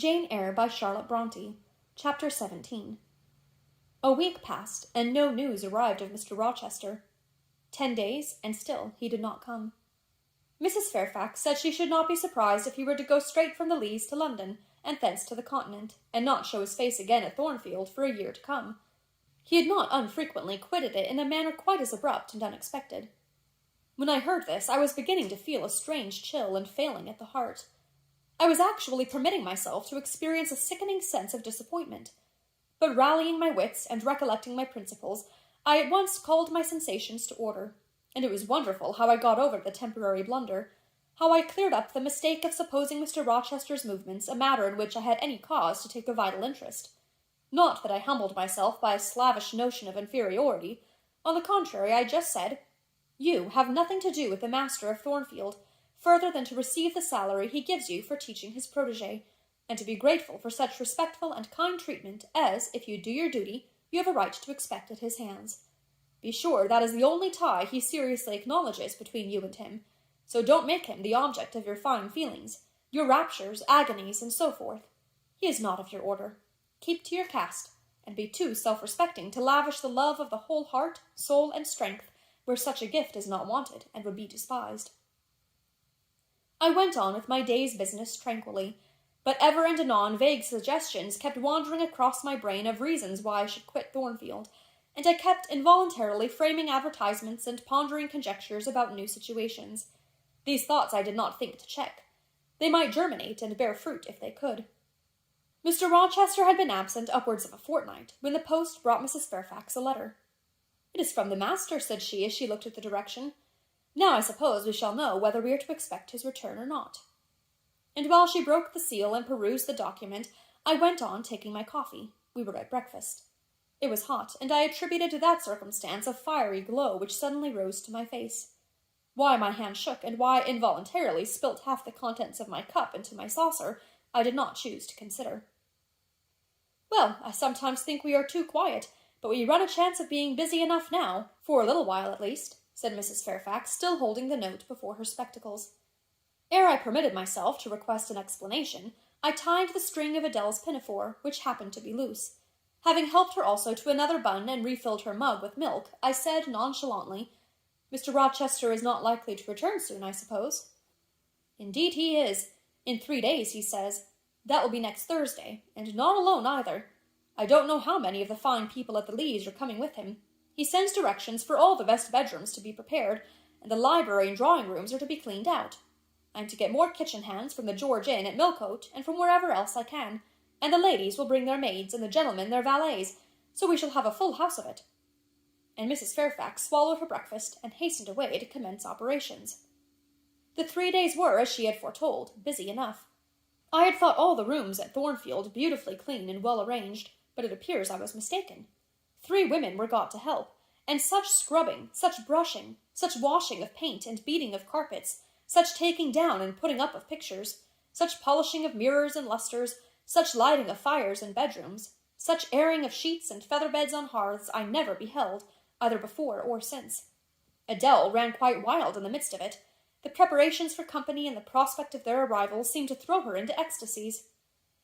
Eyre by Charlotte Bronte. Chapter 17. A week passed, and no news arrived of Mr. Rochester. 10 days, and still he did not come. Mrs. Fairfax said she should not be surprised if he were to go straight from the Leas to London, and thence to the Continent, and not show his face again at Thornfield for a year to come. He had not unfrequently quitted it in a manner quite as abrupt and unexpected. When I heard this, I was beginning to feel a strange chill and failing at the heart. I was actually permitting myself to experience a sickening sense of disappointment. But rallying my wits and recollecting my principles, I at once called my sensations to order, and it was wonderful how I got over the temporary blunder, how I cleared up the mistake of supposing Mr. Rochester's movements a matter in which I had any cause to take a vital interest. Not that I humbled myself by a slavish notion of inferiority. On the contrary, I just said, "You have nothing to do with the master of Thornfield, further than to receive the salary he gives you for teaching his protégé, and to be grateful for such respectful and kind treatment as, if you do your duty, you have a right to expect at his hands. Be sure that is the only tie he seriously acknowledges between you and him, so don't make him the object of your fine feelings, your raptures, agonies, and so forth. He is not of your order. Keep to your caste, and be too self-respecting to lavish the love of the whole heart, soul, and strength where such a gift is not wanted and would be despised." I went on with my day's business tranquilly, but ever and anon vague suggestions kept wandering across my brain of reasons why I should quit Thornfield, and I kept involuntarily framing advertisements and pondering conjectures about new situations. These thoughts I did not think to check. They might germinate and bear fruit if they could. Mr. Rochester had been absent upwards of a fortnight, when the post brought Mrs. Fairfax a letter. "It is from the master," said she, as she looked at the direction. "Now I suppose we shall know whether we are to expect his return or not." And while she broke the seal and perused the document, I went on taking my coffee. We were at breakfast. It was hot, and I attributed to that circumstance a fiery glow which suddenly rose to my face. Why my hand shook, and why involuntarily spilt half the contents of my cup into my saucer, I did not choose to consider. "Well, I sometimes think we are too quiet, but we run a chance of being busy enough now, for a little while at least," said Mrs. Fairfax, still holding the note before her spectacles. Ere I permitted myself to request an explanation, I tied the string of Adele's pinafore, which happened to be loose. Having helped her also to another bun and refilled her mug with milk, I said nonchalantly, "Mr. Rochester is not likely to return soon, I suppose?" "Indeed he is. In 3 days, he says. That will be next Thursday, and not alone either. I don't know how many of the fine people at the Leas are coming with him. He sends directions for all the best bedrooms to be prepared, and the library and drawing-rooms are to be cleaned out. I am to get more kitchen hands from the George Inn at Millcote, and from wherever else I can, and the ladies will bring their maids and the gentlemen their valets, so we shall have a full house of it." And Mrs. Fairfax swallowed her breakfast and hastened away to commence operations. The 3 days were, as she had foretold, busy enough. I had thought all the rooms at Thornfield beautifully clean and well arranged, but it appears I was mistaken. 3 women were got to help, and such scrubbing, such brushing, such washing of paint and beating of carpets, such taking down and putting up of pictures, such polishing of mirrors and lustres, such lighting of fires in bedrooms, such airing of sheets and feather beds on hearths, I never beheld, either before or since. Adele ran quite wild in the midst of it. The preparations for company and the prospect of their arrival seemed to throw her into ecstasies.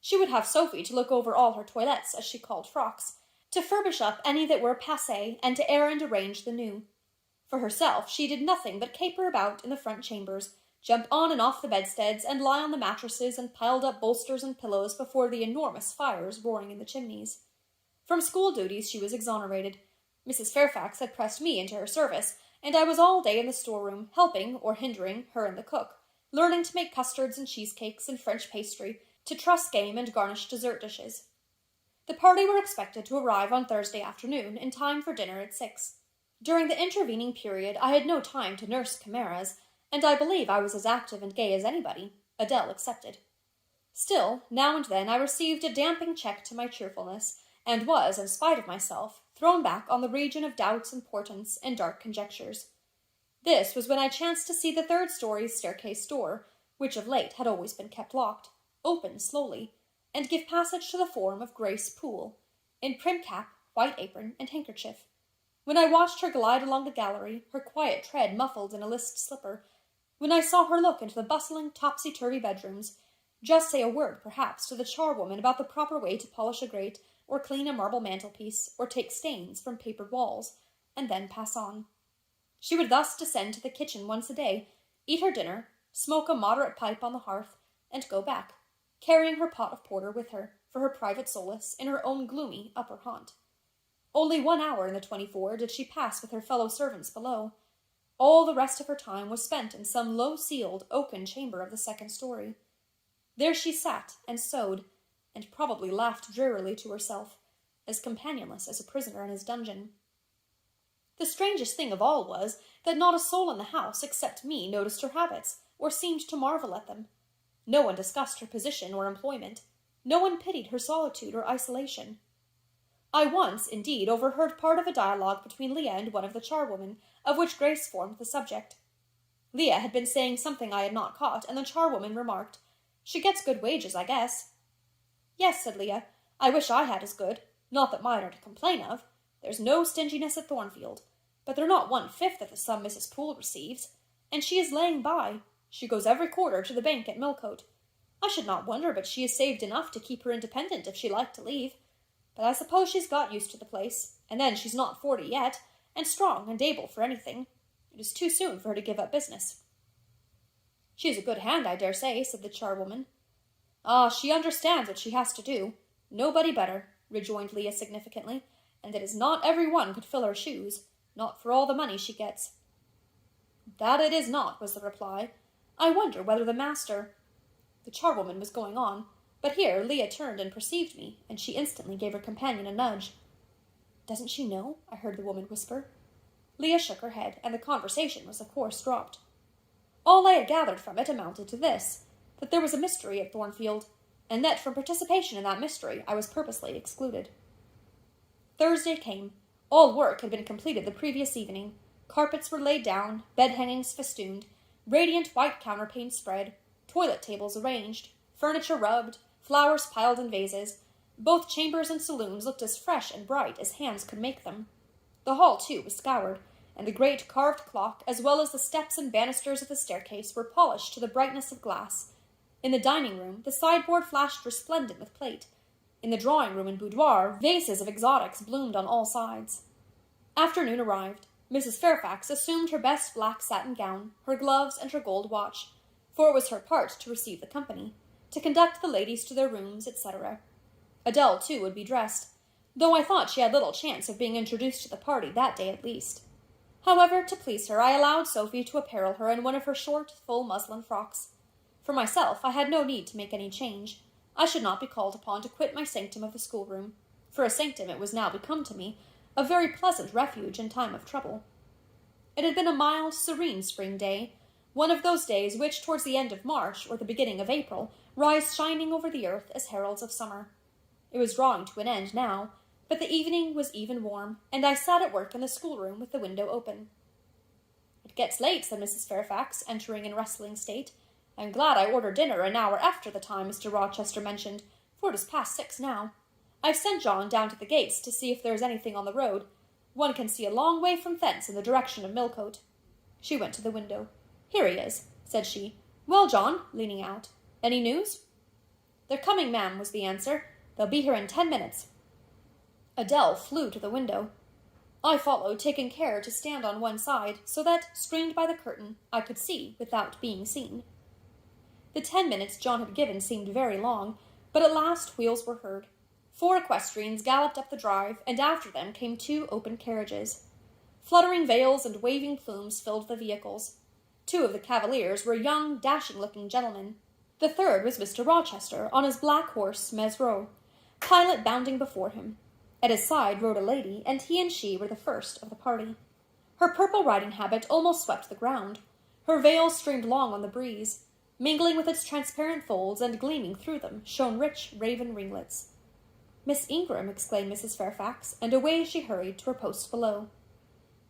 She would have Sophie to look over all her toilettes, as she called frocks, to furbish up any that were passé, and to air and arrange the new. For herself, she did nothing but caper about in the front chambers, jump on and off the bedsteads, and lie on the mattresses and piled up bolsters and pillows before the enormous fires roaring in the chimneys. From school duties she was exonerated. Mrs. Fairfax had pressed me into her service, and I was all day in the storeroom, helping, or hindering, her and the cook, learning to make custards and cheesecakes and French pastry, to truss game and garnish dessert dishes. The party were expected to arrive on Thursday afternoon, in time for dinner at 6. During the intervening period I had no time to nurse chimeras, and I believe I was as active and gay as anybody, Adele excepted. Still, now and then I received a damping check to my cheerfulness, and was, in spite of myself, thrown back on the region of doubts and portents and dark conjectures. This was when I chanced to see the 3rd story's staircase door, which of late had always been kept locked, open slowly, and give passage to the form of Grace Poole, in prim cap, white apron, and handkerchief. When I watched her glide along the gallery, her quiet tread muffled in a list slipper, when I saw her look into the bustling, topsy-turvy bedrooms, Just say a word, perhaps, to the charwoman about the proper way to polish a grate, or clean a marble mantelpiece, or take stains from papered walls, and then pass on. She would thus descend to the kitchen once a day, eat her dinner, smoke a moderate pipe on the hearth, and go back, carrying her pot of porter with her, for her private solace, in her own gloomy upper haunt. Only 1 hour in the 24 did she pass with her fellow servants below. All the rest of her time was spent in some low-ceiled, oaken chamber of the second story. There she sat and sewed, and probably laughed drearily to herself, as companionless as a prisoner in his dungeon. The strangest thing of all was that not a soul in the house except me noticed her habits, or seemed to marvel at them. No one discussed her position or employment. No one pitied her solitude or isolation. I once, indeed, overheard part of a dialogue between Leah and one of the charwomen, of which Grace formed the subject. Leah had been saying something I had not caught, and the charwoman remarked, "She gets good wages, I guess." "Yes," said Leah, "I wish I had as good. Not that mine are to complain of. There's no stinginess at Thornfield, but they're not 1/5 of the sum Mrs. Poole receives, and she is laying by. She goes every quarter to the bank at Millcote. I should not wonder but she has saved enough to keep her independent if she liked to leave. But I suppose she's got used to the place, and then she's not 40 yet, and strong and able for anything. It is too soon for her to give up business." "She is a good hand, I dare say," said the charwoman. "Ah, she understands what she has to do. Nobody better," rejoined Leah significantly, "and it is not every one could fill her shoes, not for all the money she gets." "That it is not," was the reply. "I wonder whether the master—" The charwoman was going on, but here Leah turned and perceived me, and she instantly gave her companion a nudge. "Doesn't she know?" I heard the woman whisper. Leah shook her head, and the conversation was of course dropped. All I had gathered from it amounted to this, that there was a mystery at Thornfield, and that from participation in that mystery I was purposely excluded. Thursday came. All work had been completed the previous evening. Carpets were laid down, bed-hangings festooned, radiant white counterpanes spread, toilet tables arranged, furniture rubbed, flowers piled in vases. Both chambers and saloons looked as fresh and bright as hands could make them. The hall, too, was scoured, and the great carved clock, as well as the steps and banisters of the staircase, were polished to the brightness of glass. In the dining-room, the sideboard flashed resplendent with plate. In the drawing-room and boudoir, vases of exotics bloomed on all sides. Afternoon arrived. Mrs. Fairfax assumed her best black satin gown, her gloves, and her gold watch, for it was her part to receive the company, to conduct the ladies to their rooms, etc. Adele, too, would be dressed, though I thought she had little chance of being introduced to the party that day at least. However, to please her, I allowed Sophie to apparel her in one of her short, full muslin frocks. For myself, I had no need to make any change. I should not be called upon to quit my sanctum of the schoolroom. For a sanctum it was now become to me, a very pleasant refuge in time of trouble. It had been a mild, serene spring day, one of those days which, towards the end of March or the beginning of April, rise shining over the earth as heralds of summer. It was drawing to an end now, but the evening was even warm, and I sat at work in the schoolroom with the window open. "It gets late," said Mrs. Fairfax, entering in rustling state. "I am glad I ordered dinner an hour after the time Mr. Rochester mentioned, for it is past 6 now. I've sent John down to the gates to see if there is anything on the road. One can see a long way from thence in the direction of Millcote." She went to the window. "Here he is," said she. "Well, John," leaning out, "any news?" "They're coming, ma'am," was the answer. "They'll be here in 10 minutes. Adele flew to the window. I followed, taking care to stand on one side, so that, screened by the curtain, I could see without being seen. The 10 minutes John had given seemed very long, but at last wheels were heard. 4 equestrians galloped up the drive, and after them came 2 open carriages. Fluttering veils and waving plumes filled the vehicles. 2 of the cavaliers were young, dashing-looking gentlemen. The third was Mr. Rochester, on his black horse, Mesrour, Pilot bounding before him. At his side rode a lady, and he and she were the first of the party. Her purple riding habit almost swept the ground. Her veil streamed long on the breeze. Mingling with its transparent folds and gleaming through them shone rich raven ringlets. "Miss Ingram!" exclaimed Mrs. Fairfax, and away she hurried to her post below.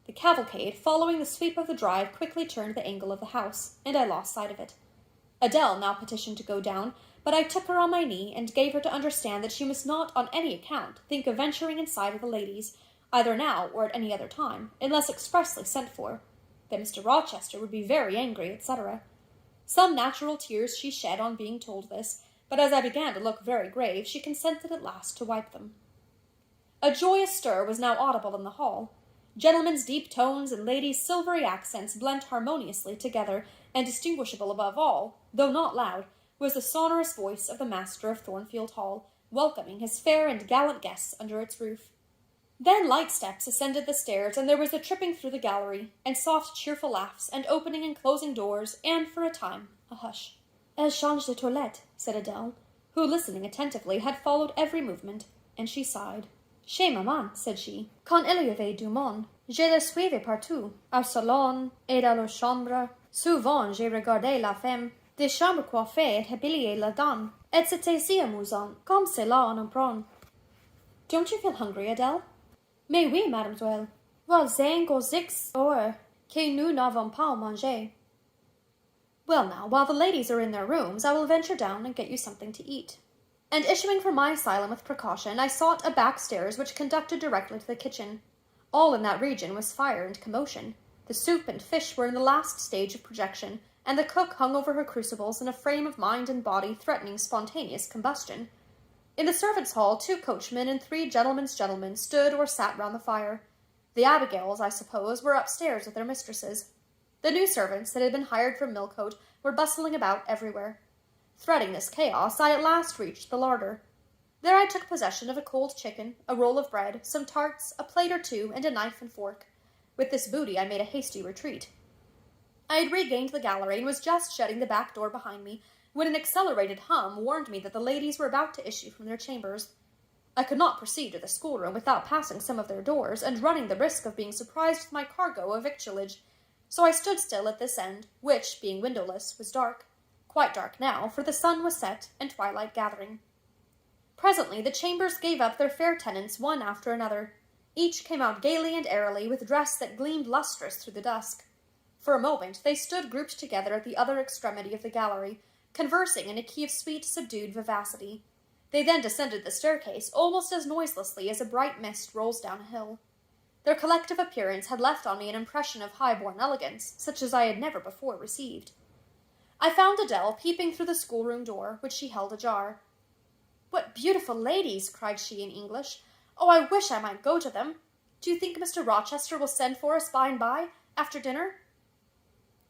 The cavalcade, following the sweep of the drive, quickly turned the angle of the house, and I lost sight of it. Adele now petitioned to go down, but I took her on my knee and gave her to understand that she must not on any account think of venturing inside of the ladies, either now or at any other time, unless expressly sent for, that Mr. Rochester would be very angry, etc. Some natural tears she shed on being told this, but as I began to look very grave, she consented at last to wipe them. A joyous stir was now audible in the hall. Gentlemen's deep tones and ladies' silvery accents blent harmoniously together, and distinguishable above all, though not loud, was the sonorous voice of the master of Thornfield Hall, welcoming his fair and gallant guests under its roof. Then light steps ascended the stairs, and there was a tripping through the gallery, and soft cheerful laughs, and opening and closing doors, and, for a time, a hush. Elle change de toilette, said Adele, who, listening attentively, had followed every movement, and she sighed. Chez maman, said she, quand elle y avait du monde, je la suivais partout, au salon et dans la chambre. Souvent j'ai regardé la femme des chambres coiffée et habillée la dame, et c'était si amusant, comme cela en apprend. Don't you feel hungry, Adele? Mais oui, mademoiselle. Well, 5 or 6 heures que nous n'avons pas mangé. Well now, while the ladies are in their rooms, I will venture down and get you something to eat. And issuing from my asylum with precaution, I sought a back stairs which conducted directly to the kitchen. All in that region was fire and commotion. The soup and fish were in the last stage of projection, and the cook hung over her crucibles in a frame of mind and body threatening spontaneous combustion. In the servants' hall, 2 coachmen and 3 gentlemen's gentlemen stood or sat round the fire. The Abigails, I suppose, were upstairs with their mistresses. The new servants that had been hired from Millcote were bustling about everywhere. Threading this chaos, I at last reached the larder. There I took possession of a cold chicken, a roll of bread, some tarts, a plate or 2, and a knife and fork. With this booty I made a hasty retreat. I had regained the gallery and was just shutting the back door behind me when an accelerated hum warned me that the ladies were about to issue from their chambers. I could not proceed to the schoolroom without passing some of their doors and running the risk of being surprised with my cargo of victualage, so I stood still at this end, which, being windowless, was dark. Quite dark now, for the sun was set and twilight gathering. Presently the chambers gave up their fair tenants one after another. Each came out gaily and airily, with dress that gleamed lustrous through the dusk. For a moment they stood grouped together at the other extremity of the gallery, conversing in a key of sweet, subdued vivacity. They then descended the staircase almost as noiselessly as a bright mist rolls down a hill. Their collective appearance had left on me an impression of high-born elegance, such as I had never before received. I found Adele peeping through the schoolroom door, which she held ajar. "What beautiful ladies!" cried she in English. "Oh, I wish I might go to them. Do you think Mr. Rochester will send for us by and by, after dinner?"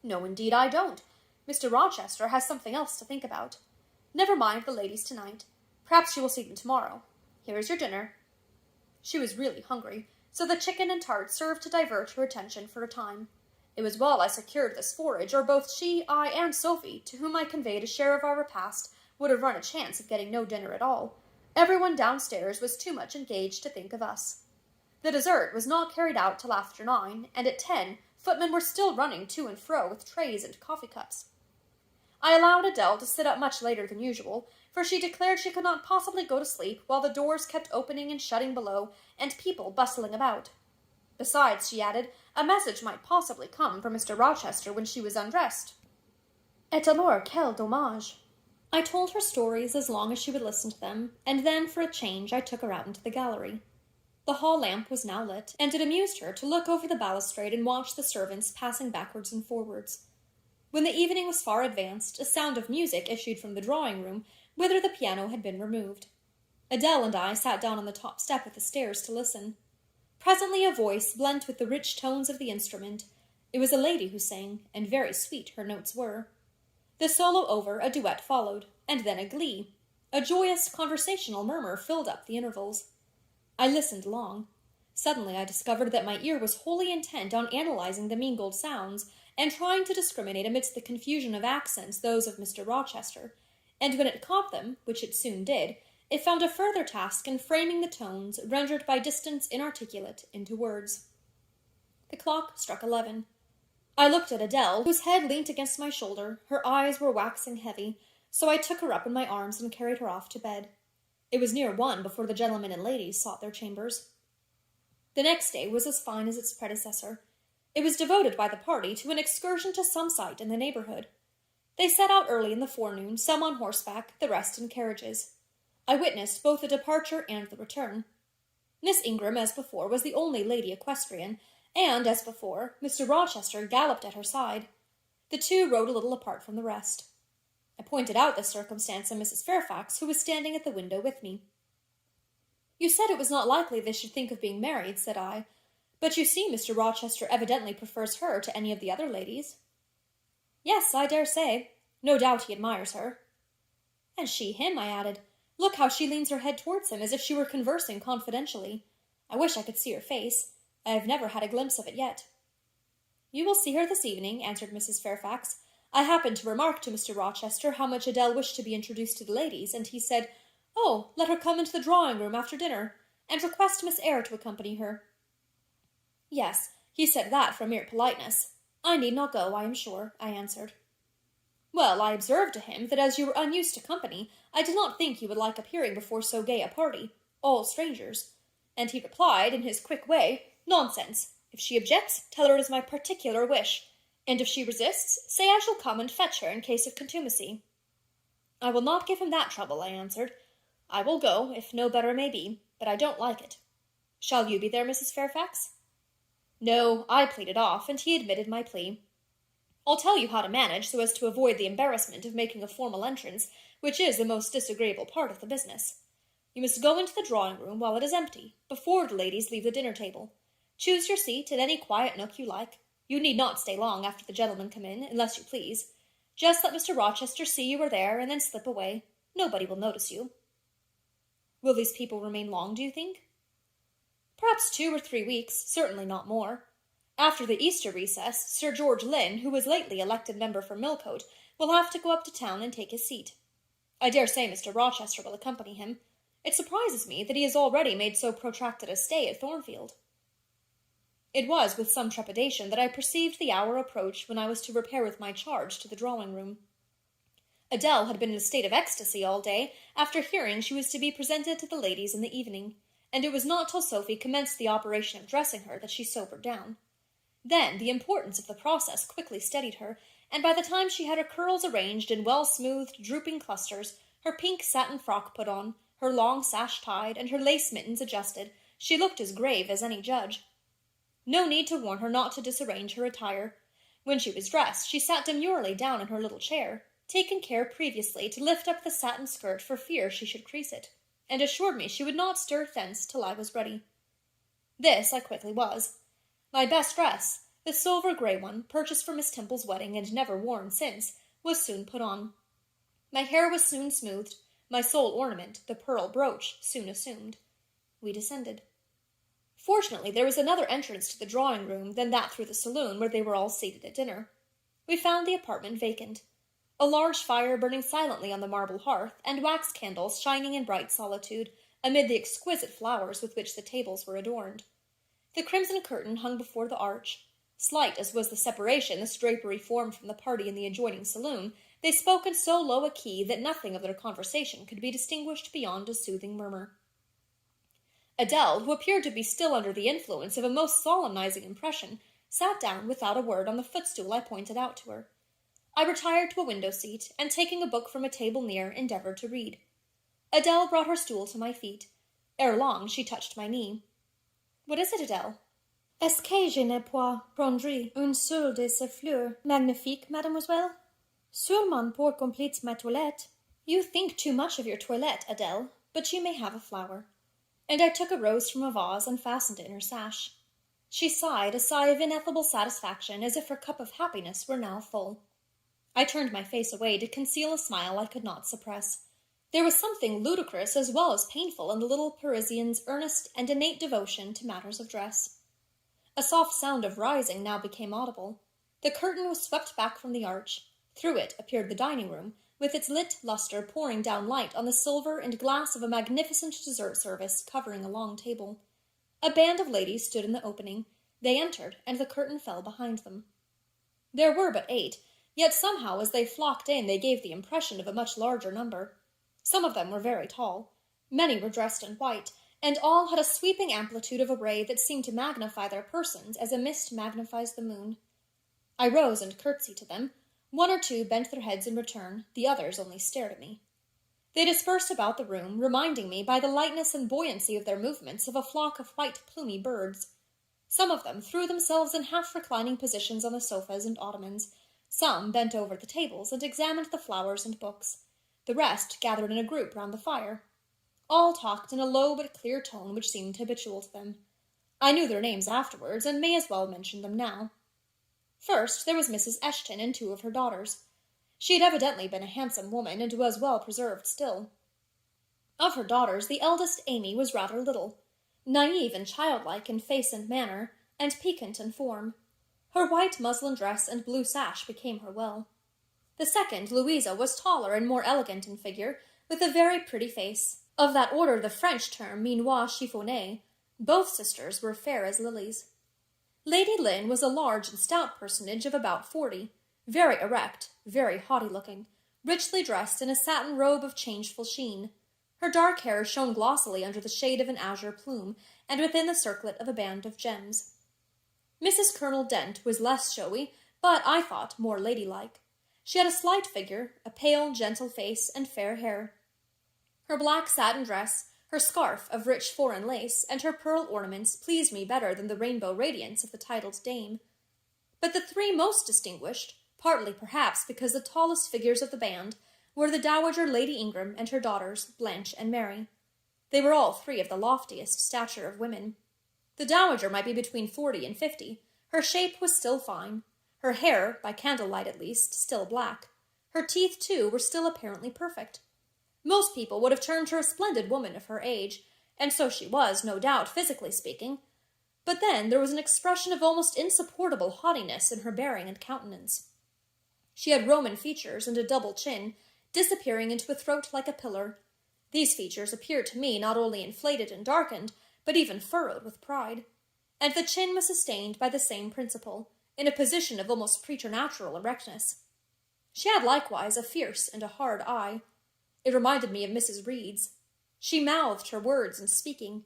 "No, indeed I don't. Mr. Rochester has something else to think about. Never mind the ladies tonight. Perhaps you will see them tomorrow. Here is your dinner." She was really hungry, so the chicken and tart served to divert her attention for a time. It was well I secured this forage, or both she, I, and Sophie, to whom I conveyed a share of our repast, would have run a chance of getting no dinner at all. Everyone downstairs was too much engaged to think of us. The dessert was not carried out till after 9, and at 10 footmen were still running to and fro with trays and coffee-cups. I allowed Adele to sit up much later than usual, for she declared she could not possibly go to sleep while the doors kept opening and shutting below, and people bustling about. Besides, she added, a message might possibly come from Mr. Rochester when she was undressed. Et alors, quel dommage! I told her stories as long as she would listen to them, and then, for a change, I took her out into the gallery. The hall lamp was now lit, and it amused her to look over the balustrade and watch the servants passing backwards and forwards. When the evening was far advanced, a sound of music issued from the drawing-room, whither the piano had been removed. Adele and I sat down on the top step of the stairs to listen. Presently a voice blent with the rich tones of the instrument. It was a lady who sang, and very sweet her notes were. The solo over, a duet followed, and then a glee. A joyous, conversational murmur filled up the intervals. I listened long. Suddenly I discovered that my ear was wholly intent on analyzing the mingled sounds, and trying to discriminate amidst the confusion of accents those of Mr. Rochester, and when it caught them, which it soon did, it found a further task in framing the tones, rendered by distance inarticulate, into words. The clock struck 11. I looked at Adele, whose head leant against my shoulder. Her eyes were waxing heavy, so I took her up in my arms and carried her off to bed. It was near 1 before the gentlemen and ladies sought their chambers. The next day was as fine as its predecessor. It was devoted by the party to an excursion to some site in the neighborhood. They set out early in the forenoon, some on horseback, the rest in carriages. I witnessed both the departure and the return. Miss Ingram, as before, was the only lady equestrian, and, as before, Mr. Rochester galloped at her side. The two rode a little apart from the rest. I pointed out this circumstance to Mrs. Fairfax, who was standing at the window with me. "You said it was not likely they should think of being married," said I, "but you see Mr. Rochester evidently prefers her to any of the other ladies." "Yes, I dare say. No doubt he admires her." "And she him," I added. "Look how she leans her head towards him, as if she were conversing confidentially. I wish I could see her face. I have never had a glimpse of it yet." "You will see her this evening," answered Mrs. Fairfax. "I happened to remark to Mr. Rochester how much Adele wished to be introduced to the ladies, and he said, 'Oh, let her come into the drawing-room after dinner, and request Miss Eyre to accompany her.'" "Yes, he said that from mere politeness. I need not go, I am sure," I answered. "Well, I observed to him that as you were unused to company, I did not think you would like appearing before so gay a party, all strangers. And he replied, in his quick way, 'Nonsense. If she objects, tell her it is my particular wish, and if she resists, say I shall come and fetch her in case of contumacy.' I will not give him that trouble," I answered. "I will go, if no better may be, but I don't like it. Shall you be there, Mrs. Fairfax?" "No, I pleaded off, and he admitted my plea. I'll tell you how to manage so as to avoid the embarrassment of making a formal entrance, which is the most disagreeable part of the business. You must go into the drawing-room while it is empty, before the ladies leave the dinner-table. Choose your seat in any quiet nook you like. You need not stay long after the gentlemen come in, unless you please. Just let Mr. Rochester see you are there, and then slip away. Nobody will notice you." "Will these people remain long, do you think?" "Perhaps 2 or 3 weeks, certainly not more. After the Easter recess, Sir George Lynn, who was lately elected member for Millcote, will have to go up to town and take his seat. I dare say Mr. Rochester will accompany him. It surprises me that he has already made so protracted a stay at Thornfield." It was with some trepidation that I perceived the hour approach when I was to repair with my charge to the drawing-room. Adele had been in a state of ecstasy all day, after hearing she was to be presented to the ladies in the evening, and it was not till Sophie commenced the operation of dressing her that she sobered down. Then the importance of the process quickly steadied her, and by the time she had her curls arranged in well-smoothed, drooping clusters, her pink satin frock put on, her long sash tied, and her lace mittens adjusted, she looked as grave as any judge. No need to warn her not to disarrange her attire. When she was dressed, she sat demurely down in her little chair, taking care previously to lift up the satin skirt for fear she should crease it, and assured me she would not stir thence till I was ready. This I quickly was. My best dress, the silver grey one, purchased for Miss Temple's wedding and never worn since, was soon put on. My hair was soon smoothed, my sole ornament, the pearl brooch, soon assumed. We descended. Fortunately, there was another entrance to the drawing-room than that through the saloon where they were all seated at dinner. We found the apartment vacant. A large fire burning silently on the marble hearth, and wax candles shining in bright solitude, amid the exquisite flowers with which the tables were adorned. The crimson curtain hung before the arch. Slight as was the separation this drapery formed from the party in the adjoining saloon, they spoke in so low a key that nothing of their conversation could be distinguished beyond a soothing murmur. Adele, who appeared to be still under the influence of a most solemnizing impression, sat down without a word on the footstool I pointed out to her. I retired to a window seat, and taking a book from a table near, endeavored to read. Adele brought her stool to my feet. Ere long she touched my knee. "What is it, Adele?" "Est-ce que je ne puis prendre une seule de ces fleurs magnifiques, mademoiselle? Seulement pour complete ma toilette." "You think too much of your toilette, Adele, but you may have a flower." And I took a rose from a vase and fastened it in her sash. She sighed a sigh of ineffable satisfaction, as if her cup of happiness were now full. I turned my face away to conceal a smile I could not suppress. There was something ludicrous as well as painful in the little Parisian's earnest and innate devotion to matters of dress. A soft sound of rising now became audible. The curtain was swept back from the arch. Through it appeared the dining-room, with its lit lustre pouring down light on the silver and glass of a magnificent dessert service covering a long table. A band of ladies stood in the opening. They entered, and the curtain fell behind them. There were but 8, yet somehow as they flocked in they gave the impression of a much larger number. Some of them were very tall. Many were dressed in white, and all had a sweeping amplitude of array that seemed to magnify their persons as a mist magnifies the moon. I rose and curtsied to them. 1 or 2 bent their heads in return, the others only stared at me. They dispersed about the room, reminding me by the lightness and buoyancy of their movements of a flock of white plumy birds. Some of them threw themselves in half-reclining positions on the sofas and ottomans, Some bent over the tables and examined the flowers and books. The rest gathered in a group round the fire. All talked in a low but clear tone which seemed habitual to them. I knew their names afterwards, and may as well mention them now. First, there was Mrs. Eshton and 2 of her daughters. She had evidently been a handsome woman, and was well preserved still. Of her daughters, the eldest, Amy, was rather little, naive and childlike in face and manner, and piquant in form. Her white muslin dress and blue sash became her well. The second, Louisa, was taller and more elegant in figure, with a very pretty face, of that order the French term minois chiffonné. Both sisters were fair as lilies. Lady Lynn was a large and stout personage of about 40, very erect, very haughty-looking, richly dressed in a satin robe of changeful sheen. Her dark hair shone glossily under the shade of an azure plume, and within the circlet of a band of gems. Mrs. Colonel Dent was less showy, but, I thought, more ladylike. She had a slight figure, a pale, gentle face, and fair hair. Her black satin dress, her scarf of rich foreign lace, and her pearl ornaments pleased me better than the rainbow radiance of the titled dame. But the 3 most distinguished, partly perhaps because the tallest figures of the band, were the Dowager Lady Ingram and her daughters, Blanche and Mary. They were all 3 of the loftiest stature of women. The Dowager might be between 40 and 50. Her shape was still fine. Her hair, by candlelight at least, still black. Her teeth, too, were still apparently perfect. Most people would have termed her a splendid woman of her age, and so she was, no doubt, physically speaking. But then there was an expression of almost insupportable haughtiness in her bearing and countenance. She had Roman features and a double chin, disappearing into a throat like a pillar. These features appeared to me not only inflated and darkened, but even furrowed with pride. And the chin was sustained by the same principle, in a position of almost preternatural erectness. She had likewise a fierce and a hard eye. It reminded me of Mrs. Reed's. She mouthed her words in speaking.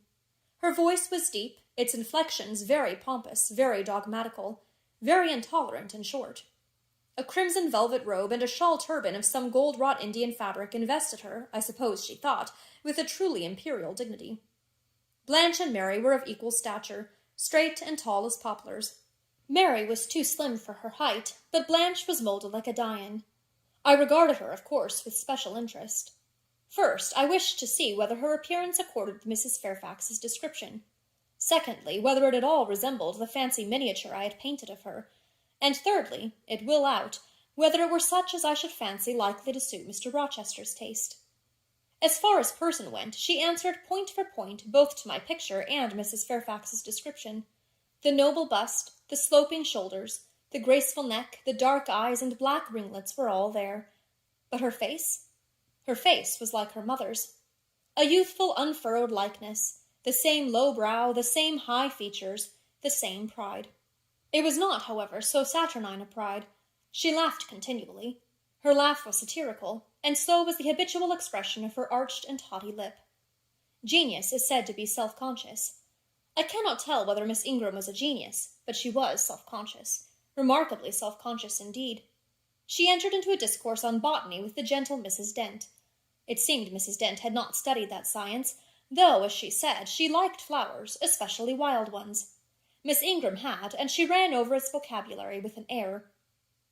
Her voice was deep, its inflections very pompous, very dogmatical, very intolerant, in short. A crimson velvet robe and a shawl turban of some gold-wrought Indian fabric invested her, I suppose she thought, with a truly imperial dignity. Blanche and Mary were of equal stature, straight and tall as poplars. Mary was too slim for her height, but Blanche was molded like a Dian. I regarded her, of course, with special interest. First, I wished to see whether her appearance accorded with Mrs. Fairfax's description. Secondly, whether it at all resembled the fancy miniature I had painted of her. And thirdly, it will out, whether it were such as I should fancy likely to suit Mr. Rochester's taste. As far as person went, she answered point for point both to my picture and Mrs. Fairfax's description. The noble bust, the sloping shoulders, the graceful neck, the dark eyes, and black ringlets were all there. But her face? Her face was like her mother's. A youthful, unfurrowed likeness, the same low brow, the same high features, the same pride. It was not, however, so saturnine a pride. She laughed continually. Her laugh was satirical, and so was the habitual expression of her arched and haughty lip. Genius is said to be self-conscious. I cannot tell whether Miss Ingram was a genius, but she was self-conscious, remarkably self-conscious indeed. She entered into a discourse on botany with the gentle Mrs. Dent. It seemed Mrs. Dent had not studied that science, though, as she said, she liked flowers, especially wild ones. Miss Ingram had, and she ran over its vocabulary with an air.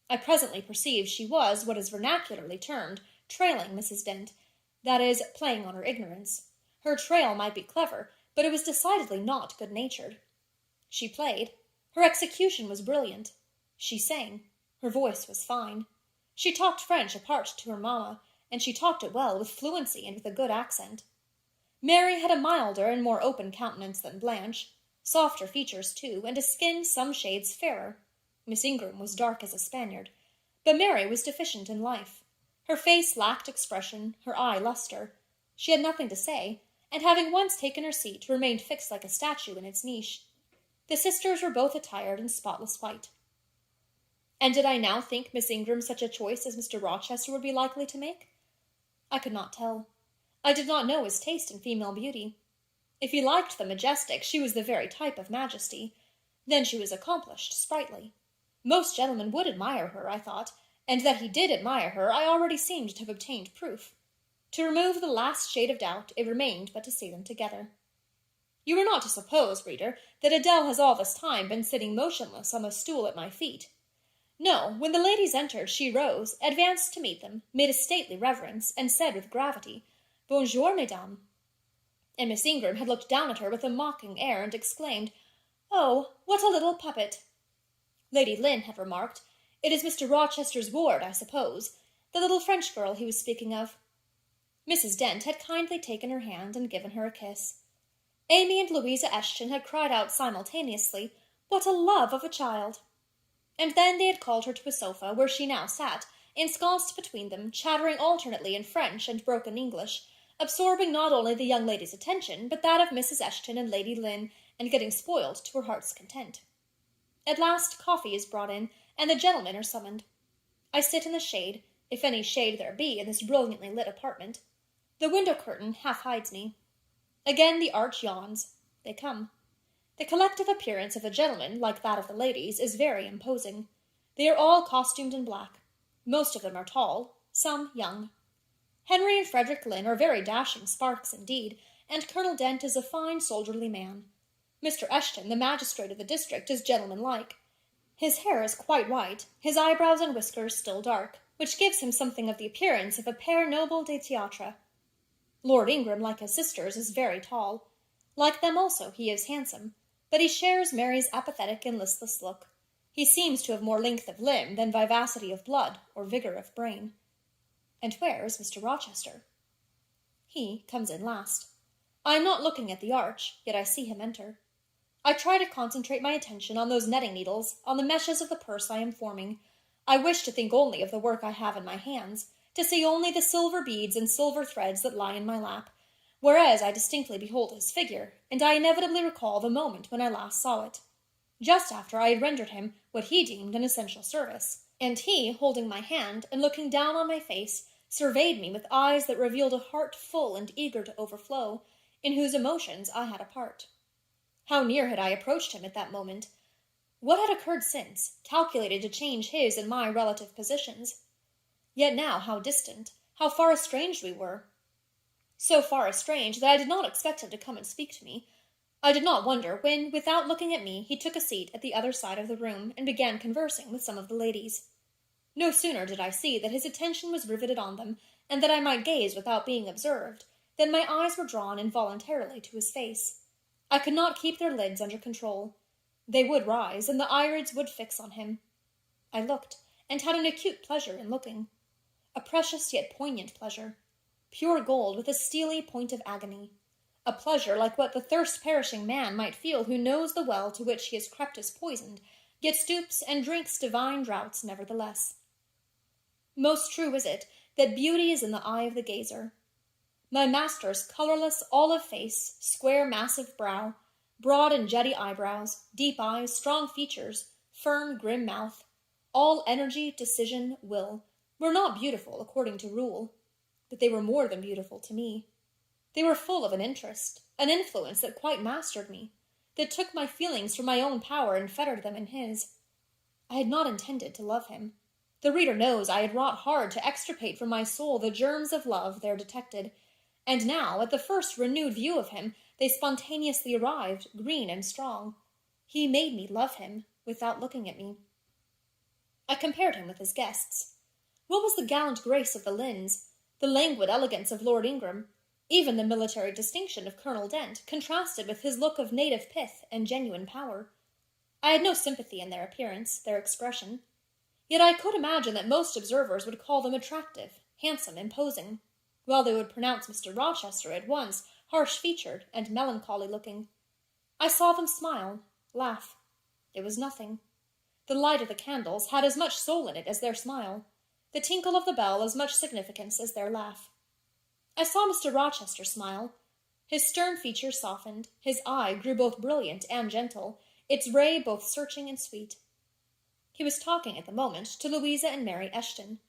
I presently perceived she was, what is vernacularly termed, trailing Mrs. Dent, that is, playing on her ignorance. Her trail might be clever, but it was decidedly not good-natured. She played. Her execution was brilliant. She sang. Her voice was fine. She talked French apart to her mamma, and she talked it well, with fluency and with a good accent. Mary had a milder and more open countenance than Blanche, softer features too, and a skin some shades fairer. Miss Ingram was dark as a Spaniard, but Mary was deficient in life. Her face lacked expression, her eye luster. She had nothing to say, and having once taken her seat, remained fixed like a statue in its niche. The sisters were both attired in spotless white. And did I now think Miss Ingram such a choice as Mr. Rochester would be likely to make? I could not tell. I did not know his taste in female beauty. If he liked the majestic, she was the very type of majesty. Then she was accomplished, sprightly. Most gentlemen would admire her, I thought, and that he did admire her I already seemed to have obtained proof. To remove the last shade of doubt, it remained but to see them together. You are not to suppose, reader, that Adele has all this time been sitting motionless on the stool at my feet. No, when the ladies entered, she rose, advanced to meet them, made a stately reverence, and said with gravity, Bonjour, mesdames. And Miss Ingram had looked down at her with a mocking air, and exclaimed, Oh, what a little puppet! Lady Lynn had remarked, It is Mr. Rochester's ward, I suppose, the little French girl he was speaking of. Mrs. Dent had kindly taken her hand and given her a kiss. Amy and Louisa Eshton had cried out simultaneously, What a love of a child! And then they had called her to a sofa, where she now sat, ensconced between them, chattering alternately in French and broken English, absorbing not only the young lady's attention, but that of Mrs. Eshton and Lady Lynn, and getting spoiled to her heart's content. At last coffee is brought in, and the gentlemen are summoned. I sit in the shade, if any shade there be in this brilliantly lit apartment. The window curtain half hides me. Again the arch yawns. They come. The collective appearance of the gentlemen, like that of the ladies, is very imposing. They are all costumed in black. Most of them are tall, some young. Henry and Frederick Lynn are very dashing sparks indeed, and Colonel Dent is a fine soldierly man. Mr. Eshton, the magistrate of the district, is gentlemanlike. His hair is quite white, his eyebrows and whiskers still dark, which gives him something of the appearance of a père noble de théâtre. Lord Ingram, like his sisters, is very tall. Like them also, he is handsome, but he shares Mary's apathetic and listless look. He seems to have more length of limb than vivacity of blood or vigor of brain. And where is Mr. Rochester? He comes in last. I am not looking at the arch, yet I see him enter. I try to concentrate my attention on those netting needles, on the meshes of the purse I am forming. I wish to think only of the work I have in my hands, to see only the silver beads and silver threads that lie in my lap, whereas I distinctly behold his figure, and I inevitably recall the moment when I last saw it, just after I had rendered him what he deemed an essential service, and he, holding my hand and looking down on my face, surveyed me with eyes that revealed a heart full and eager to overflow, in whose emotions I had a part. How near had I approached him at that moment? What had occurred since, calculated to change his and my relative positions? Yet now how distant, how far estranged we were. So far estranged that I did not expect him to come and speak to me. I did not wonder when, without looking at me, he took a seat at the other side of the room and began conversing with some of the ladies. No sooner did I see that his attention was riveted on them, and that I might gaze without being observed, than my eyes were drawn involuntarily to his face. I could not keep their lids under control. They would rise, and the irids would fix on him. I looked, and had an acute pleasure in looking. A precious yet poignant pleasure. Pure gold with a steely point of agony. A pleasure like what the thirst-perishing man might feel who knows the well to which he has crept is poisoned, yet stoops and drinks divine draughts nevertheless. Most true is it that beauty is in the eye of the gazer. My master's colourless olive face, square massive brow, broad and jetty eyebrows, deep eyes, strong features, firm grim mouth, all energy, decision, will, were not beautiful according to rule, but they were more than beautiful to me. They were full of an interest, an influence that quite mastered me, that took my feelings from my own power and fettered them in his. I had not intended to love him. The reader knows I had wrought hard to extirpate from my soul the germs of love there detected, and now, at the first renewed view of him, they spontaneously arrived, green and strong. He made me love him, without looking at me. I compared him with his guests. What was the gallant grace of the Lynns, the languid elegance of Lord Ingram, even the military distinction of Colonel Dent, contrasted with his look of native pith and genuine power? I had no sympathy in their appearance, their expression. Yet I could imagine that most observers would call them attractive, handsome, imposing, while they would pronounce Mr. Rochester at once harsh-featured and melancholy-looking. I saw them smile, laugh. It was nothing. The light of the candles had as much soul in it as their smile, the tinkle of the bell as much significance as their laugh. I saw Mr. Rochester smile. His stern features softened, his eye grew both brilliant and gentle, its ray both searching and sweet. He was talking at the moment to Louisa and Mary Eshton.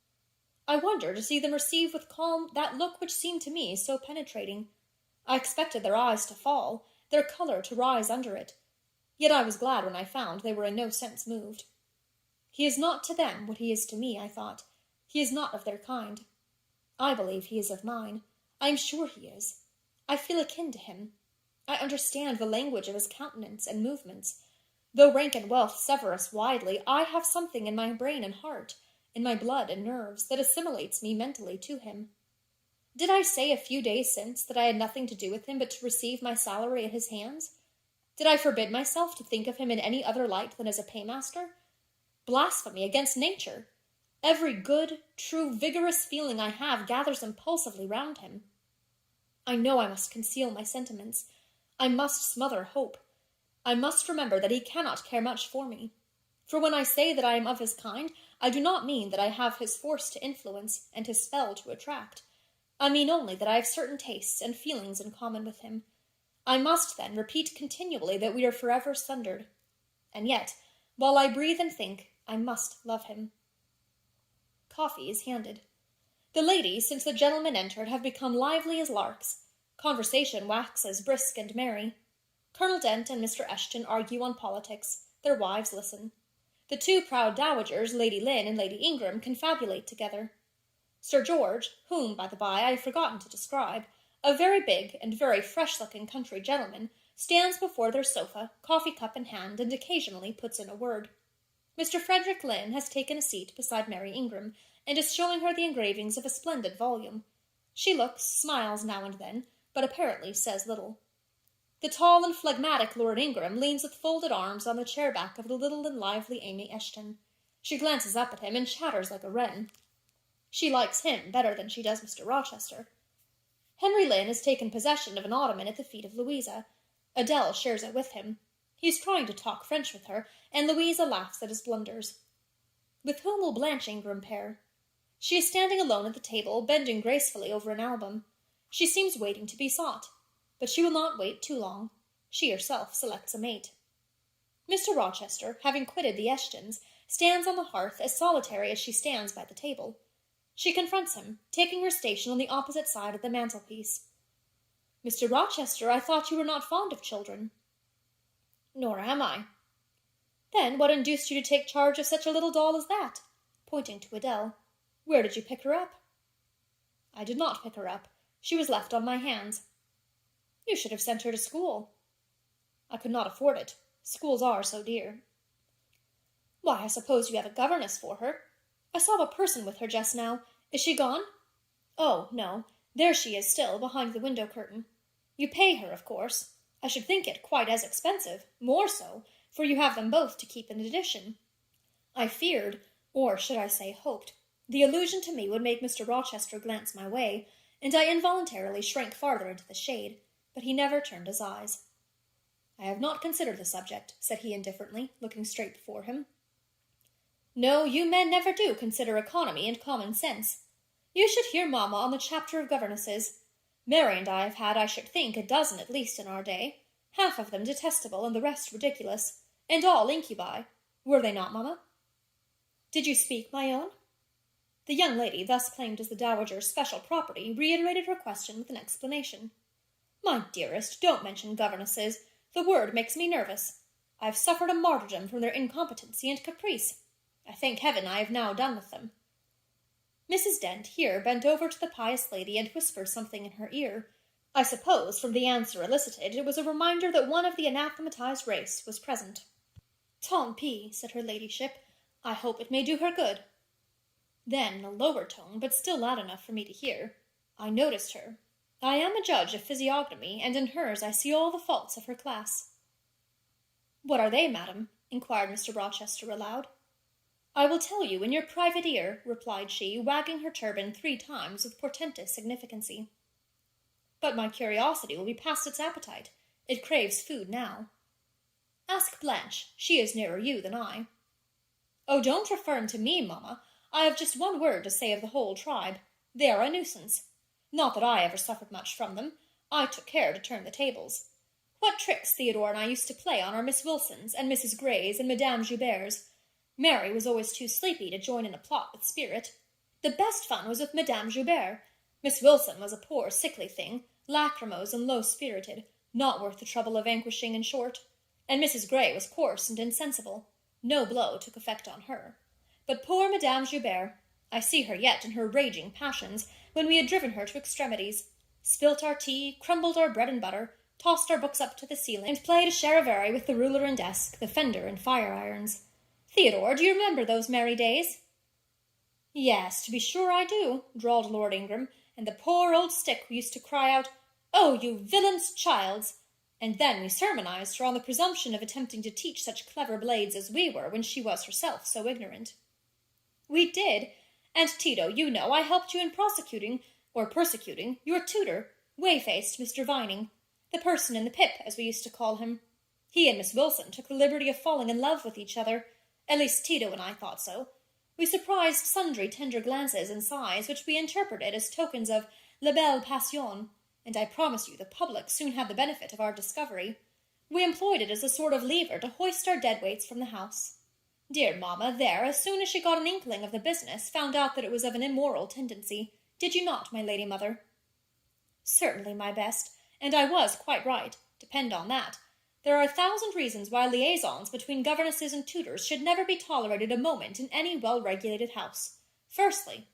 I wondered to see them receive with calm that look which seemed to me so penetrating. I expected their eyes to fall, their colour to rise under it. Yet I was glad when I found they were in no sense moved. He is not to them what he is to me, I thought. He is not of their kind. I believe he is of mine. I am sure he is. I feel akin to him. I understand the language of his countenance and movements. Though rank and wealth sever us widely, I have something in my brain and heart, in my blood and nerves, that assimilates me mentally to him. Did I say a few days since that I had nothing to do with him but to receive my salary at his hands? Did I forbid myself to think of him in any other light than as a paymaster? Blasphemy against nature! Every good, true, vigorous feeling I have gathers impulsively round him. I know I must conceal my sentiments. I must smother hope. I must remember that he cannot care much for me. For when I say that I am of his kind, I do not mean that I have his force to influence and his spell to attract. I mean only that I have certain tastes and feelings in common with him. I must, then, repeat continually that we are forever sundered. And yet, while I breathe and think, I must love him. Coffee is handed. The ladies, since the gentlemen entered, have become lively as larks. Conversation waxes brisk and merry. Colonel Dent and Mr. Eshton argue on politics. Their wives listen. The two proud dowagers, Lady Lynn and Lady Ingram, confabulate together. Sir George, whom, by the by, I have forgotten to describe, a very big and very fresh-looking country gentleman, stands before their sofa, coffee-cup in hand, and occasionally puts in a word. Mr. Frederick Lynn has taken a seat beside Mary Ingram, and is showing her the engravings of a splendid volume. She looks, smiles now and then, but apparently says little. The tall and phlegmatic Lord Ingram leans with folded arms on the chair-back of the little and lively Amy Eshton. She glances up at him and chatters like a wren. She likes him better than she does Mr. Rochester. Henry Lynn has taken possession of an ottoman at the feet of Louisa. Adele shares it with him. He is trying to talk French with her, and Louisa laughs at his blunders. With whom will Blanche Ingram pair? She is standing alone at the table, bending gracefully over an album. She seems waiting to be sought, but she will not wait too long. She herself selects a mate. Mr. Rochester, having quitted the Eshtons, stands on the hearth as solitary as she stands by the table. She confronts him, taking her station on the opposite side of the mantelpiece. "Mr. Rochester, I thought you were not fond of children." "Nor am I." "Then what induced you to take charge of such a little doll as that?" pointing to Adele. "Where did you pick her up?" "I did not pick her up. She was left on my hands." "You should have sent her to school." "I could not afford it. Schools are so dear." "Why, I suppose you have a governess for her. I saw a person with her just now. Is she gone?" "Oh, no. There she is still, behind the window curtain. You pay her, of course. I should think it quite as expensive, more so, for you have them both to keep in addition." I feared, or should I say hoped, the allusion to me would make Mr. Rochester glance my way, and I involuntarily shrank farther into the shade, but he never turned his eyes. "I have not considered the subject," said he indifferently, looking straight before him. "No, you men never do consider economy and common sense. You should hear mamma on the chapter of governesses. Mary and I have had, I should think, a dozen at least in our day, half of them detestable and the rest ridiculous, and all incubi. Were they not, mamma?" "Did you speak, my own?" The young lady, thus claimed as the dowager's special property, reiterated her question with an explanation. "My dearest, don't mention governesses. The word makes me nervous. I have suffered a martyrdom from their incompetency and caprice. I thank heaven I have now done with them." Mrs. Dent here bent over to the pious lady and whispered something in her ear. I suppose, from the answer elicited, it was a reminder that one of the anathematized race was present. "Tant pis," said her ladyship. "I hope it may do her good." Then, in a lower tone, but still loud enough for me to hear, "I noticed her. I am a judge of physiognomy, and in hers I see all the faults of her class." "What are they, madam?" inquired Mr. Rochester aloud. "I will tell you in your private ear," replied she, wagging her turban 3 times with portentous significancy. "But my curiosity will be past its appetite. It craves food now." "Ask Blanche. She is nearer you than I." "Oh, don't refer him to me, mamma. I have just one word to say of the whole tribe. They are a nuisance. Not that I ever suffered much from them. I took care to turn the tables. What tricks Theodore and I used to play on our Miss Wilsons and Mrs. Greys and Madame Jouberts. Mary was always too sleepy to join in a plot with spirit. The best fun was with Madame Joubert. Miss Wilson was a poor sickly thing, lachrymose and low-spirited, not worth the trouble of vanquishing, in short. And Mrs. Grey was coarse and insensible. No blow took effect on her. But poor Madame Joubert, I see her yet in her raging passions, when we had driven her to extremities, spilt our tea, crumbled our bread and butter, tossed our books up to the ceiling, and played a charivari with the ruler and desk, the fender and fire-irons. Theodore, do you remember those merry days? Yes, to be sure I do, drawled Lord Ingram, and the poor old stick who used to cry out, "Oh, you villain's childs!" And then we sermonized her on the presumption of attempting to teach such clever blades as we were when she was herself so ignorant. We did, and Tito, you know, I helped you in persecuting, your tutor, whey-faced Mr. Vining, the person in the pip, as we used to call him. He and Miss Wilson took the liberty of falling in love with each other. At least Tito and I thought so. We surprised sundry tender glances and sighs, which we interpreted as tokens of la belle passion, and I promise you the public soon had the benefit of our discovery. We employed it as a sort of lever to hoist our deadweights from the house. Dear mamma, there, as soon as she got an inkling of the business, found out that it was of an immoral tendency. Did you not, my lady mother? Certainly, my best, and I was quite right, depend on that. There are 1,000 reasons why liaisons between governesses and tutors should never be tolerated a moment in any well-regulated house. Firstly,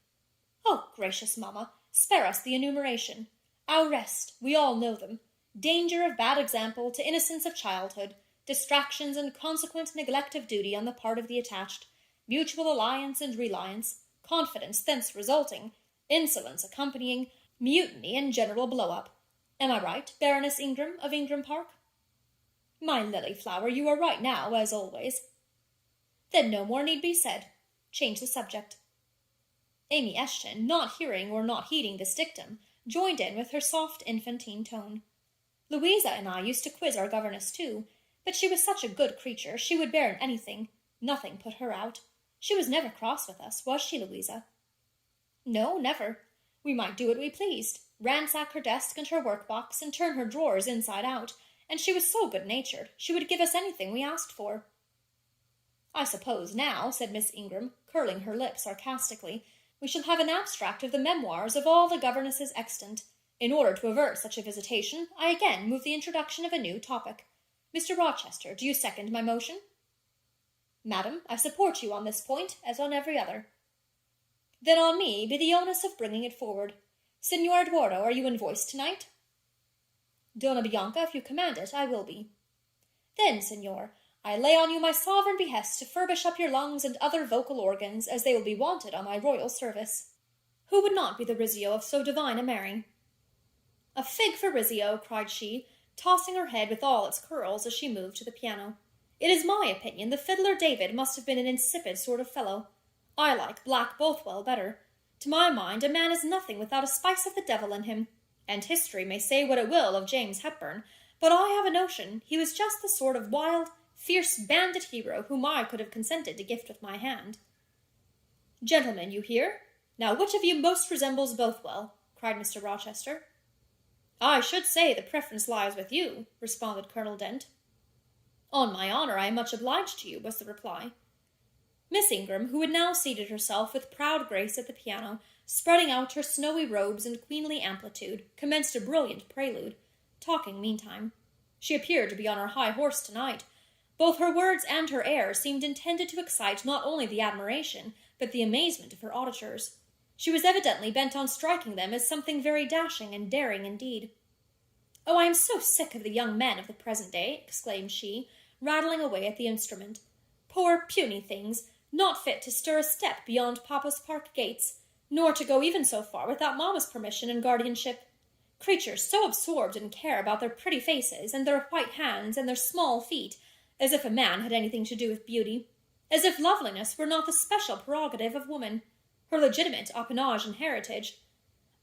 oh, gracious mamma, spare us the enumeration. Our rest, we all know them. Danger of bad example to innocence of childhood, distractions and consequent neglect of duty on the part of the attached, mutual alliance and reliance, confidence thence resulting, insolence accompanying, mutiny and general blow-up. Am I right, Baroness Ingram of Ingram Park? My lily-flower, you are right now, as always. Then no more need be said. Change the subject. Amy Eshton, not hearing or not heeding this dictum, joined in with her soft infantine tone. Louisa and I used to quiz our governess too, but she was such a good creature, she would bear anything. Nothing put her out. She was never cross with us, was she, Louisa? No, never. We might do what we pleased, ransack her desk and her work-box, and turn her drawers inside out, and she was so good-natured, she would give us anything we asked for. I suppose now, said Miss Ingram, curling her lip sarcastically, we shall have an abstract of the memoirs of all the governesses extant. In order to avert such a visitation, I again move the introduction of a new topic. Mr. Rochester, do you second my motion? Madam, I support you on this point, as on every other. Then on me be the onus of bringing it forward. Signor Eduardo, are you in voice tonight? Donna Bianca, if you command it, I will be. Then, signor, I lay on you my sovereign behest to furbish up your lungs and other vocal organs, as they will be wanted on my royal service. Who would not be the Rizzio of so divine a Mary? A fig for Rizzio, cried she, tossing her head with all its curls as she moved to the piano. It is my opinion the fiddler David must have been an insipid sort of fellow. I like Black Bothwell better. To my mind, a man is nothing without a spice of the devil in him, and history may say what it will of James Hepburn, but I have a notion he was just the sort of wild, fierce bandit hero whom I could have consented to gift with my hand. Gentlemen, you hear? Now which of you most resembles Bothwell? Cried Mr. Rochester. I should say the preference lies with you, responded Colonel Dent. On my honour, I am much obliged to you, was the reply. Miss Ingram, who had now seated herself with proud grace at the piano, spreading out her snowy robes and queenly amplitude, commenced a brilliant prelude, talking meantime. She appeared to be on her high horse tonight. Both her words and her air seemed intended to excite not only the admiration, but the amazement of her auditors. She was evidently bent on striking them as something very dashing and daring indeed. Oh, I am so sick of the young men of the present day, exclaimed she, rattling away at the instrument. Poor puny things, not fit to stir a step beyond Papa's park gates, nor to go even so far without Mamma's permission and guardianship. Creatures so absorbed in care about their pretty faces, and their white hands, and their small feet, as if a man had anything to do with beauty, as if loveliness were not the special prerogative of woman, her legitimate appanage and heritage.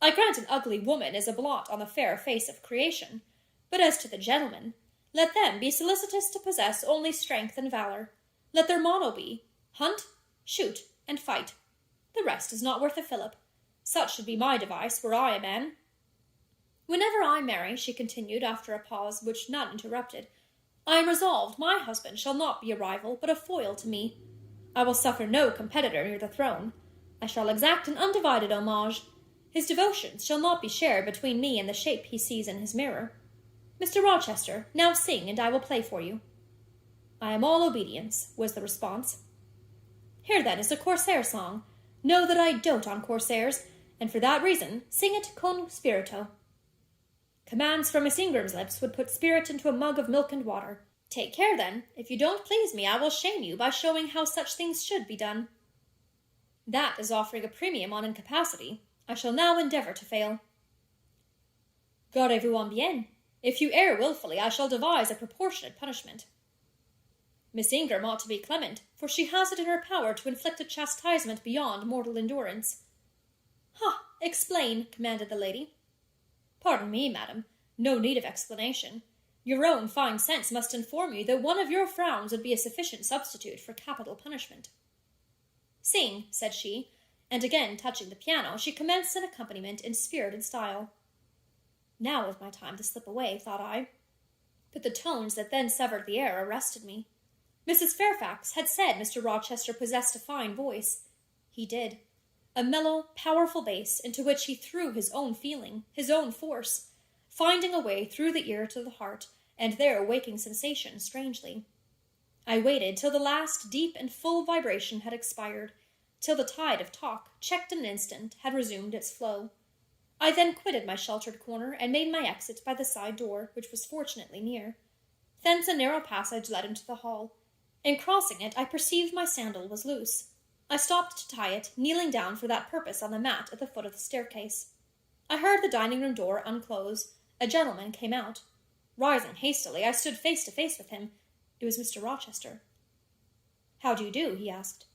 I grant an ugly woman is a blot on the fair face of creation, but as to the gentlemen, let them be solicitous to possess only strength and valor. Let their motto be, hunt, shoot, and fight. The rest is not worth a fillip. Such should be my device were I a man. Whenever I marry, she continued after a pause which not interrupted, I am resolved my husband shall not be a rival, but a foil to me. I will suffer no competitor near the throne. I shall exact an undivided homage. His devotions shall not be shared between me and the shape he sees in his mirror. Mr. Rochester, now sing, and I will play for you. I am all obedience, was the response. Here, then, is a Corsair song. Know that I dote on Corsairs, and for that reason sing it con spirito. Commands from Miss Ingram's lips would put spirit into a mug of milk and water. Take care, then. If you don't please me, I will shame you by showing how such things should be done. That is offering a premium on incapacity. I shall now endeavour to fail. Gardez-vous bien. If you err wilfully, I shall devise a proportionate punishment. Miss Ingram ought to be clement, for she has it in her power to inflict a chastisement beyond mortal endurance. Ha! Explain, commanded the lady. Pardon me, madam. No need of explanation. Your own fine sense must inform you that one of your frowns would be a sufficient substitute for capital punishment. Sing, said she, and again touching the piano, she commenced an accompaniment in spirited style. Now is my time to slip away, thought I. But the tones that then severed the air arrested me. Mrs. Fairfax had said Mr. Rochester possessed a fine voice. He did. A mellow, powerful bass into which he threw his own feeling, his own force, finding a way through the ear to the heart, and there waking sensation strangely. I waited till the last deep and full vibration had expired, till the tide of talk, checked in an instant, had resumed its flow. I then quitted my sheltered corner, and made my exit by the side door, which was fortunately near. Thence a narrow passage led into the hall. In crossing it, I perceived my sandal was loose. I stopped to tie it, kneeling down for that purpose on the mat at the foot of the staircase. I heard the dining-room door unclose. A gentleman came out. Rising hastily, I stood face to face with him. It was Mr. Rochester. "How do you do?" he asked.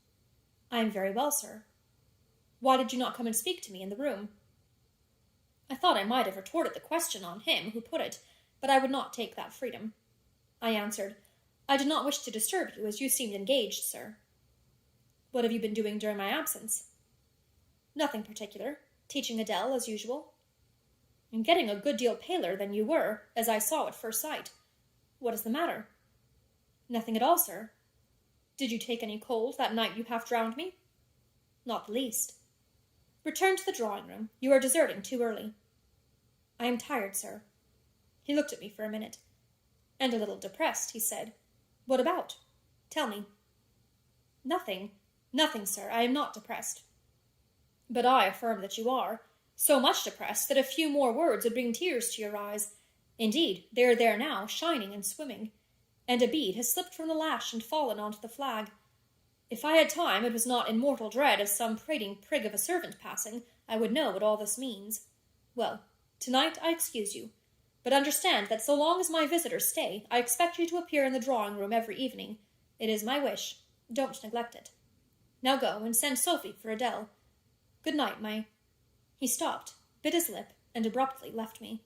"I am very well, sir." "Why did you not come and speak to me in the room?" I thought I might have retorted the question on him who put it, but I would not take that freedom. I answered, "I did not wish to disturb you, as you seemed engaged, sir." "What have you been doing during my absence?" "Nothing particular. Teaching Adele, as usual." "And getting a good deal paler than you were, as I saw at first sight. What is the matter?" "Nothing at all, sir." "Did you take any cold that night you half drowned me?" "Not the least." "Return to the drawing-room. You are deserting too early." "I am tired, sir." He looked at me for a minute. "And a little depressed," he said. "What about? Tell me." "Nothing. Nothing, sir. I am not depressed." "But I affirm that you are. So much depressed that a few more words would bring tears to your eyes. Indeed, they are there now, shining and swimming. And a bead has slipped from the lash and fallen onto the flag. If I had time, it was not in mortal dread as some prating prig of a servant passing, I would know what all this means. Well, tonight I excuse you. But understand that so long as my visitors stay, I expect you to appear in the drawing-room every evening. It is my wish. Don't neglect it. Now go and send Sophie for Adele. Good night, my—" He stopped, bit his lip, and abruptly left me.